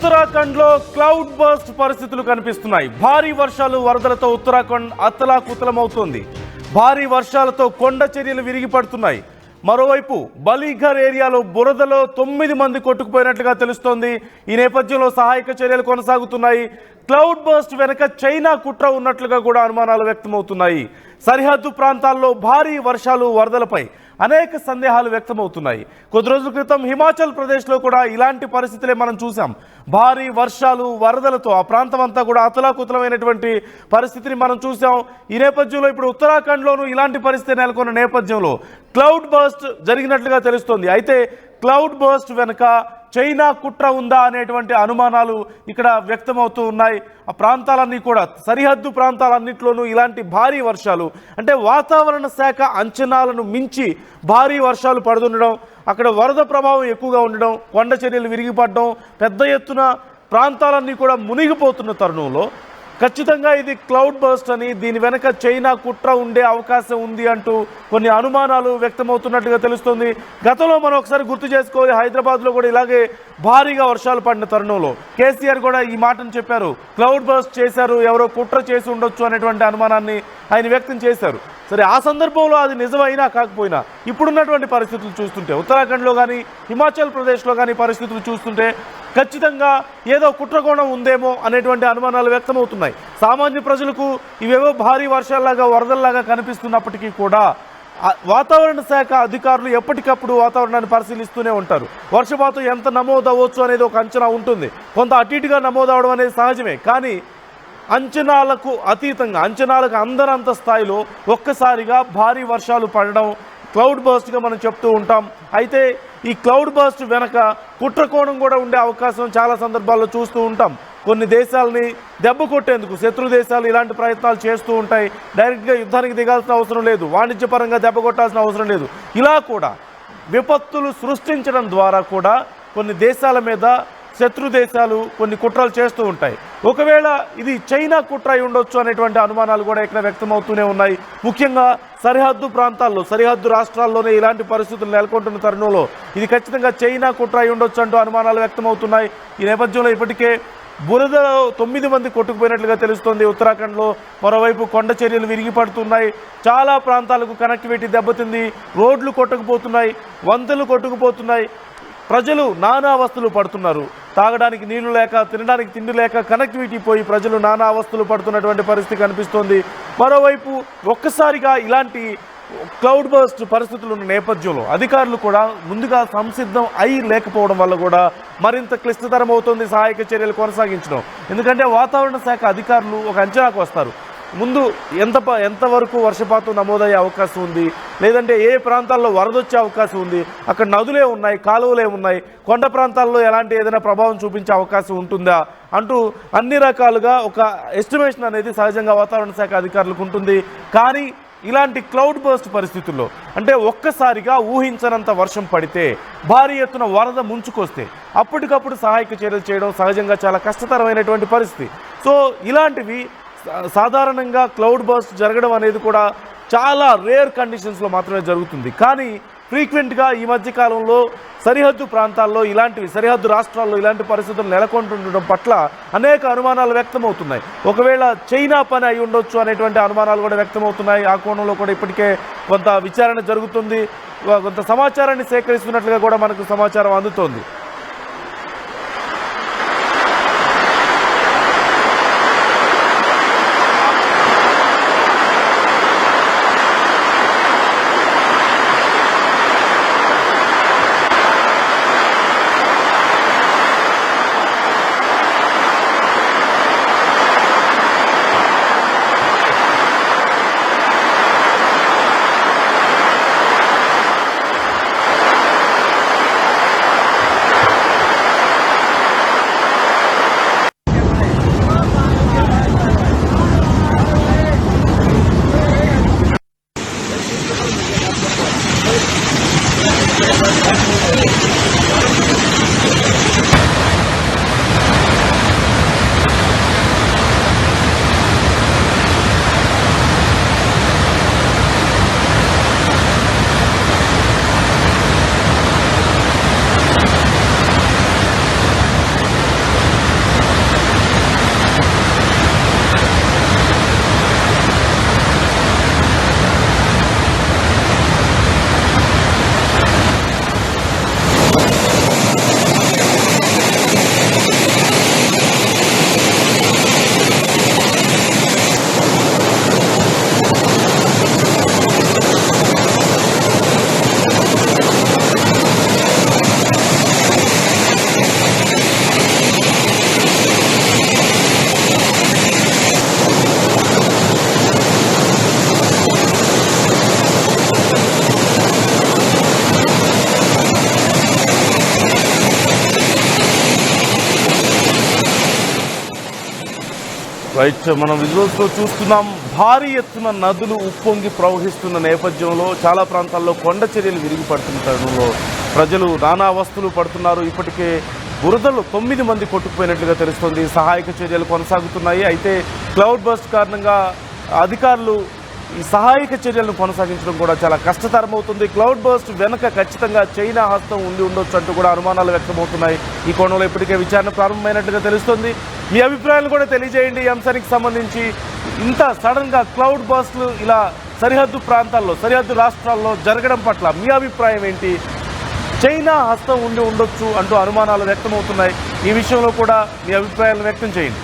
ఉత్తరాఖండ్లో cloud burst పరిస్థితులు కనిపిస్తున్నాయి. భారీ వర్షాలు వరదలతో ఉత్తరాఖండ్ అతలాకుతలమవుతోంది. భారీ వర్షాలతో కొండ చర్యలు విరిగి పడుతున్నాయి. మరోవైపు బలీఘర్ ఏరియాలో బురదలో 9 మంది కొట్టుకుపోయినట్లుగా తెలుస్తోంది. ఈ నేపథ్యంలో సహాయక చర్యలు కొనసాగుతున్నాయి. క్లౌడ్ బర్స్ట్ వెనక చైనా కుట్ర ఉన్నట్లుగా కూడా అనుమానాలు వ్యక్తమవుతున్నాయి. సరిహద్దు ప్రాంతాల్లో భారీ వర్షాలు వరదలపై అనేక సందేహాలు వ్యక్తమవుతున్నాయి. కొద్ది రోజుల క్రితం హిమాచల్ ప్రదేశ్లో కూడా ఇలాంటి పరిస్థితులే మనం చూసాం. భారీ వర్షాలు వరదలతో ఆ ప్రాంతం అంతా కూడా అతలాకుతలమైనటువంటి పరిస్థితిని మనం చూసాం. ఈ నేపథ్యంలో ఇప్పుడు ఉత్తరాఖండ్లోనూ ఇలాంటి పరిస్థితి నెలకొన్న నేపథ్యంలో క్లౌడ్ బర్స్ట్ జరిగినట్లుగా తెలుస్తోంది. అయితే క్లౌడ్ బర్స్ట్ వెనుక చైనా కుట్ర ఉందా అనేటువంటి అనుమానాలు ఇక్కడ వ్యక్తమవుతూ ఉన్నాయి. ఆ ప్రాంతాలన్నీ కూడా సరిహద్దు ప్రాంతాలన్నింటిలోనూ ఇలాంటి భారీ వర్షాలు అంటే వాతావరణ శాఖ అంచనాలను మించి భారీ వర్షాలు పడుతుండడం, అక్కడ వరద ప్రభావం ఎక్కువగా ఉండడం, కొండ చర్యలు విరిగిపడడం, పెద్ద ఎత్తున ప్రాంతాలన్నీ కూడా మునిగిపోతున్న తరుణంలో ఖచ్చితంగా ఇది క్లౌడ్ బర్స్ట్ అని, దీని వెనక చైనా కుట్ర ఉండే అవకాశం ఉంది అంటూ కొన్ని అనుమానాలు వ్యక్తమవుతున్నట్టుగా తెలుస్తుంది. గతంలో మనం ఒకసారి గుర్తు చేసుకోవాలి, హైదరాబాద్లో కూడా ఇలాగే భారీగా వర్షాలు పడిన తరుణంలో కేసీఆర్ కూడా ఈ మాటను చెప్పారు. క్లౌడ్ బర్స్ట్ చేశారు, ఎవరో కుట్ర చేసి ఉండొచ్చు అనేటువంటి అనుమానాన్ని ఆయన వ్యక్తం చేశారు. సరే, ఆ సందర్భంలో అది నిజమైనా కాకపోయినా ఇప్పుడున్నటువంటి పరిస్థితులు చూస్తుంటే, ఉత్తరాఖండ్లో కానీ హిమాచల్ ప్రదేశ్లో కానీ పరిస్థితులు చూస్తుంటే ఖచ్చితంగా ఏదో కుట్రకోణం ఉందేమో అనేటువంటి అనుమానాలు వ్యక్తమవుతున్నాయి. సామాన్య ప్రజలకు ఇవేవో భారీ వర్షాల్లాగా వరదల్లాగా కనిపిస్తున్నప్పటికీ కూడా వాతావరణ శాఖ అధికారులు ఎప్పటికప్పుడు వాతావరణాన్ని పరిశీలిస్తూనే ఉంటారు. వర్షపాతం ఎంత నమోదవచ్చు అనేది ఒక అంచనా ఉంటుంది. కొంత అటు ఇటుగా నమోదవడం అనేది సహజమే. కానీ అంచనాలకు అతీతంగా, అంచనాలకు అందరంత స్థాయిలో ఒక్కసారిగా భారీ వర్షాలు పడడం క్లౌడ్ బర్స్ట్గా మనం చెప్తూ ఉంటాం. అయితే ఈ క్లౌడ్ బర్స్ట్ వెనక కుట్రకోణం కూడా ఉండే అవకాశం చాలా సందర్భాల్లో చూస్తూ ఉంటాం. కొన్ని దేశాలని దెబ్బ కొట్టేందుకు శత్రు దేశాలు ఇలాంటి ప్రయత్నాలు చేస్తూ ఉంటాయి. డైరెక్ట్గా యుద్ధానికి దిగాల్సిన అవసరం లేదు, వాణిజ్యపరంగా దెబ్బ కొట్టాల్సిన అవసరం లేదు. ఇలా కూడా విపత్తులు సృష్టించడం ద్వారా కూడా కొన్ని దేశాల మీద శత్రు దేశాలు కొన్ని కుట్రలు చేస్తూ ఉంటాయి. ఒకవేళ ఇది చైనా కుట్ర అయి ఉండొచ్చు అనేటువంటి అనుమానాలు కూడా ఇక్కడ వ్యక్తమవుతూనే ఉన్నాయి. ముఖ్యంగా సరిహద్దు ప్రాంతాల్లో, సరిహద్దు రాష్ట్రాల్లోనే ఇలాంటి పరిస్థితులు నెలకొంటున్న తరుణంలో ఇది ఖచ్చితంగా చైనా కుట్ర అయి ఉండొచ్చు అంటూ అనుమానాలు వ్యక్తమవుతున్నాయి. ఈ నేపథ్యంలో ఇప్పటికే బురదలో 9 మంది కొట్టుకుపోయినట్లుగా తెలుస్తోంది ఉత్తరాఖండ్లో. మరోవైపు కొండ చర్యలు విరిగి పడుతున్నాయి. చాలా ప్రాంతాలకు కనెక్టివిటీ దెబ్బతింది. రోడ్లు కొట్టుకుపోతున్నాయి, వంతెనలు కొట్టుకుపోతున్నాయి. ప్రజలు నానా అవస్థలు పడుతున్నారు. తాగడానికి నీళ్లు లేక, తినడానికి తిండి లేక కనెక్టివిటీ పోయి ప్రజలు నానా అవస్థలు పడుతున్నటువంటి పరిస్థితి కనిపిస్తోంది. మరోవైపు ఒక్కసారిగా ఇలాంటి క్లౌడ్ బర్స్ట్ పరిస్థితులు ఉన్న నేపథ్యంలో అధికారులు కూడా ముందుగా సంసిద్ధం అయి లేకపోవడం వల్ల కూడా మరింత క్లిష్టతరం అవుతుంది సహాయక చర్యలు కొనసాగించడం. ఎందుకంటే వాతావరణ శాఖ అధికారులు ఒక అంచనాకు వస్తారు. ముందు ఎంతవరకు వర్షపాతం నమోదయ్యే అవకాశం ఉంది, లేదంటే ఏ ప్రాంతాల్లో వరదొచ్చే అవకాశం ఉంది, అక్కడ నదులే ఉన్నాయి, కాలువలే ఉన్నాయి, కొండ ప్రాంతాల్లో ఎలాంటి ఏదైనా ప్రభావం చూపించే అవకాశం ఉంటుందా అంటూ అన్ని రకాలుగా ఒక ఎస్టిమేషన్ అనేది సహజంగా వాతావరణ శాఖ అధికారులకు ఉంటుంది. కానీ ఇలాంటి క్లౌడ్ బర్స్ట్ పరిస్థితుల్లో అంటే ఒక్కసారిగా ఊహించనంత వర్షం పడితే, భారీ ఎత్తున వరద ముంచుకొస్తే అప్పటికప్పుడు సహాయక చర్యలు చేయడం సహజంగా చాలా కష్టతరమైనటువంటి పరిస్థితి. సో ఇలాంటివి సాధారణంగా క్లౌడ్ బర్స్ట్ జరగడం అనేది కూడా చాలా రేర్ కండిషన్స్లో మాత్రమే జరుగుతుంది. కానీ ఫ్రీక్వెంట్గా ఈ మధ్యకాలంలో సరిహద్దు ప్రాంతాల్లో ఇలాంటివి, సరిహద్దు రాష్ట్రాల్లో ఇలాంటి పరిస్థితులు నెలకొంటుండడం పట్ల అనేక అనుమానాలు వ్యక్తమవుతున్నాయి. ఒకవేళ చైనా పని అయి ఉండొచ్చు అనేటువంటి అనుమానాలు కూడా వ్యక్తమవుతున్నాయి. ఆ కోణంలో కూడా ఇప్పటికే కొంత విచారణ జరుగుతుంది, కొంత సమాచారాన్ని సేకరిస్తున్నట్లుగా కూడా మనకు సమాచారం అందుతోంది. రైట్, మనం విజువల్స్లో చూస్తున్నాం. భారీ ఎత్తున నదులు ఉప్పొంగి ప్రవహిస్తున్న నేపథ్యంలో చాలా ప్రాంతాల్లో కొండ చర్యలు విరిగి పడుతున్న తరుణంలో ప్రజలు నానా అవస్థలు పడుతున్నారు. ఇప్పటికే బురదలు 9 మంది కొట్టుకుపోయినట్లుగా తెలుస్తోంది. సహాయక చర్యలు కొనసాగుతున్నాయి. అయితే క్లౌడ్ బర్స్ట్ కారణంగా అధికారులు ఈ సహాయక చర్యలను కొనసాగించడం కూడా చాలా కష్టతరమవుతుంది. క్లౌడ్ బర్స్ట్ వెనక ఖచ్చితంగా చైనా హస్తం ఉండి ఉండొచ్చు అంటూ కూడా అనుమానాలు వ్యక్తమవుతున్నాయి. ఈ కోణంలో ఇప్పటికే విచారణ ప్రారంభమైనట్లుగా తెలుస్తోంది. మీ అభిప్రాయాలు కూడా తెలియజేయండి. ఈ అంశానికి సంబంధించి ఇంత సడన్గా క్లౌడ్ బర్స్ట్లు ఇలా సరిహద్దు ప్రాంతాల్లో, సరిహద్దు రాష్ట్రాల్లో జరగడం పట్ల మీ అభిప్రాయం ఏంటి? చైనా హస్తం ఉండి ఉండొచ్చు అంటూ అనుమానాలు వ్యక్తమవుతున్నాయి. ఈ విషయంలో కూడా మీ అభిప్రాయాలను వ్యక్తం చేయండి.